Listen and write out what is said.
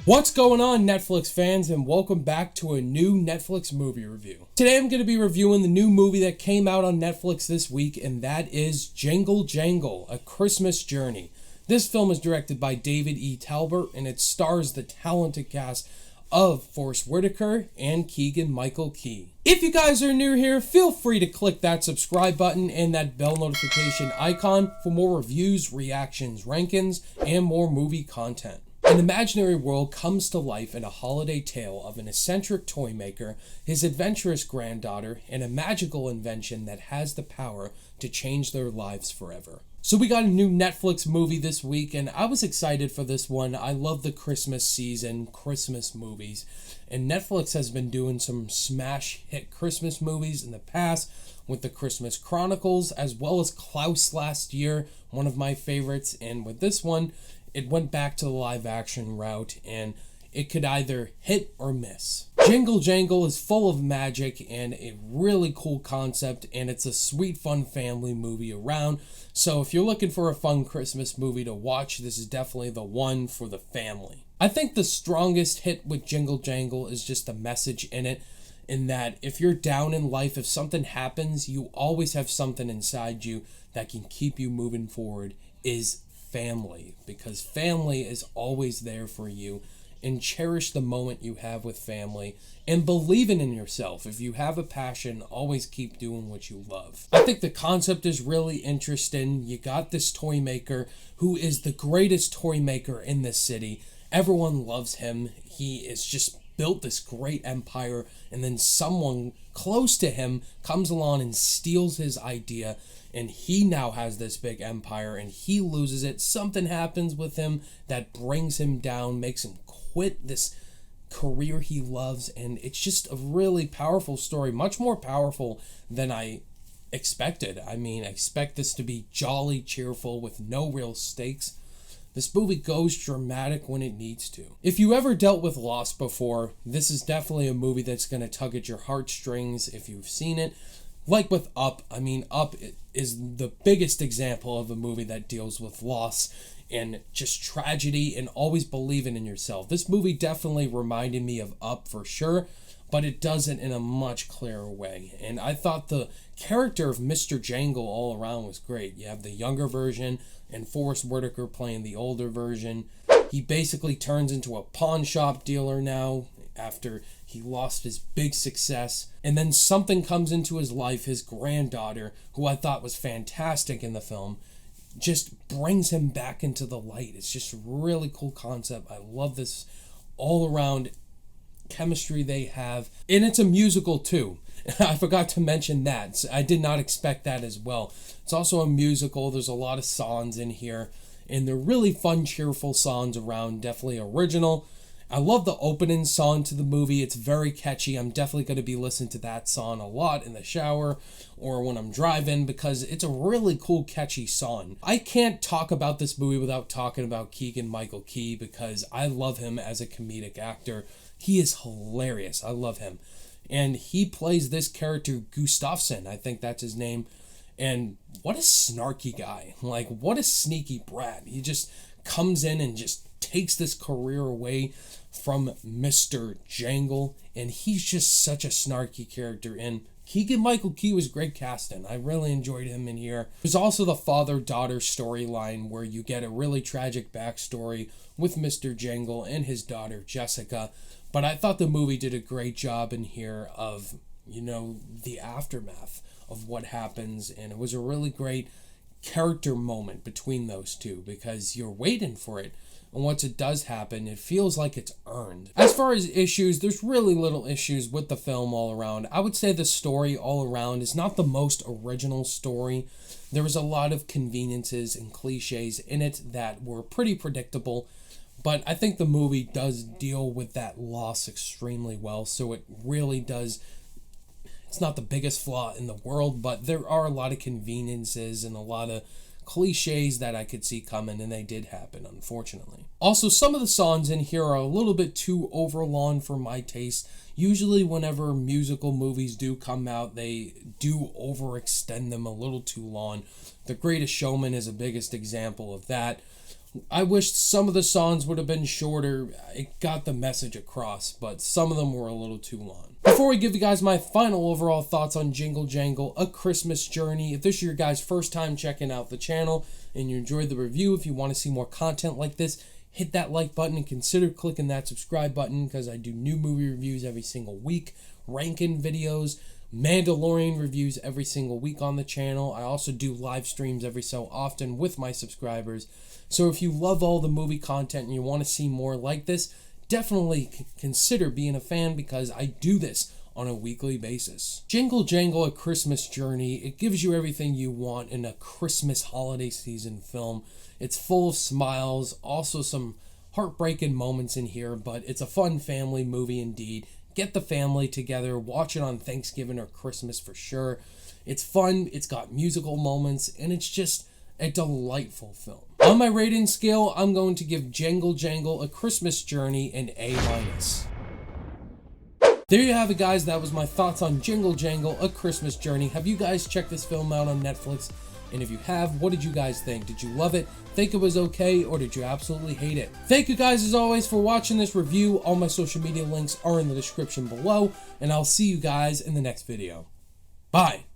What's going on, Netflix fans, and welcome back to a new Netflix movie review. Today I'm going to be reviewing the new movie that came out on Netflix this week, and that is Jingle Jangle, A Christmas Journey. This film is directed by David E. Talbert, and it stars the talented cast of Forest Whitaker and Keegan-Michael Key. If you guys are new here, feel free to click that subscribe button and that bell notification icon for more reviews, reactions, rankings, and more movie content. An imaginary world comes to life in a holiday tale of an eccentric toy maker, his adventurous granddaughter, and a magical invention that has the power to change their lives forever. So we got a new Netflix movie this week, and I was excited for this one. I love the Christmas season, Christmas movies, and Netflix has been doing some smash hit Christmas movies in the past with the Christmas Chronicles, as well as Klaus last year, one of my favorites, and with this one, it went back to the live action route, and it could either hit or miss. Jingle Jangle is full of magic and a really cool concept, and it's a sweet, fun family movie around. So if you're looking for a fun Christmas movie to watch, this is definitely the one for the family. I think the strongest hit with Jingle Jangle is just the message in it, in that if you're down in life, if something happens, you always have something inside you that can keep you moving forward, is family, because family is always there for you, and cherish the moment you have with family and believing in yourself. If you have a passion, always keep doing what you love. I think the concept is really interesting. You got this toy maker who is the greatest toy maker in this city. Everyone loves him. He is just built this great empire, and then someone close to him comes along and steals his idea, and he now has this big empire, and he loses it. Something happens with him that brings him down, makes him quit this career he loves, and it's just a really powerful story, much more powerful than I expected. I expect this to be jolly, cheerful, with no real stakes. This movie goes dramatic when it needs to. If you ever dealt with loss before, this is definitely a movie that's going to tug at your heartstrings if you've seen it. Like with Up, Up is the biggest example of a movie that deals with loss and just tragedy and always believing in yourself. This movie definitely reminded me of Up for sure, but it does it in a much clearer way. And I thought the character of Mr. Jangle all around was great. You have the younger version and Forest Whitaker playing the older version. He basically turns into a pawn shop dealer now after he lost his big success. And then something comes into his life, his granddaughter, who I thought was fantastic in the film, just brings him back into the light. It's just a really cool concept. I love this all around chemistry they have, and it's a musical too. I forgot to mention that. I did not expect that as well. It's also a musical. There's a lot of songs in here, and they're really fun, cheerful songs around. Definitely original. I love the opening song to the movie. It's very catchy. I'm definitely going to be listening to that song a lot in the shower or when I'm driving, because it's a really cool, catchy song. I can't talk about this movie without talking about Keegan-Michael Key, because I love him as a comedic actor. He is hilarious. I love him. And he plays this character, Gustafsson, I think that's his name. And what a snarky guy. Like, what a sneaky brat. He just comes in and just takes this career away from Mr. Jangle, and he's just such a snarky character. And Keegan-Michael Key was great casting. I really enjoyed him in here. There's also the father-daughter storyline, where you get a really tragic backstory with Mr. Jangle and his daughter, Jessica. But I thought the movie did a great job in here of, the aftermath of what happens, and it was a really great character moment between those two, because you're waiting for it. And once it does happen, it feels like it's earned. As far as issues, there's really little issues with the film all around. I would say the story all around is not the most original story. There was a lot of conveniences and cliches in it that were pretty predictable. But I think the movie does deal with that loss extremely well. So it really does. It's not the biggest flaw in the world, but there are a lot of conveniences and a lot of cliches that I could see coming, and they did happen, unfortunately. Also, some of the songs in here are a little bit too overlong for my taste. Usually whenever musical movies do come out, they do overextend them a little too long. The Greatest Showman is a biggest example of that. I wish some of the songs would have been shorter. It got the message across, but some of them were a little too long. Before we give you guys my final overall thoughts on Jingle Jangle, A Christmas Journey, if this is your guys' first time checking out the channel and you enjoyed the review, if you want to see more content like this, hit that like button and consider clicking that subscribe button, because I do new movie reviews every single week, ranking videos, Mandalorian reviews every single week on the channel. I also do live streams every so often with my subscribers. So if you love all the movie content and you want to see more like this, definitely consider being a fan, because I do this on a weekly basis. Jingle Jangle, A Christmas Journey, it gives you everything you want in a Christmas holiday season film. It's full of smiles, also some heartbreaking moments in here, but it's a fun family movie indeed. Get the family together, watch it on Thanksgiving or Christmas for sure. It's fun, it's got musical moments, and it's just a delightful film. On my rating scale, I'm going to give Jingle Jangle, A Christmas Journey an A-. There you have it, guys. That was my thoughts on Jingle Jangle, A Christmas Journey. Have you guys checked this film out on Netflix? And if you have, what did you guys think? Did you love it, think it was okay, or did you absolutely hate it? Thank you guys as always for watching this review. All my social media links are in the description below, and I'll see you guys in the next video. Bye!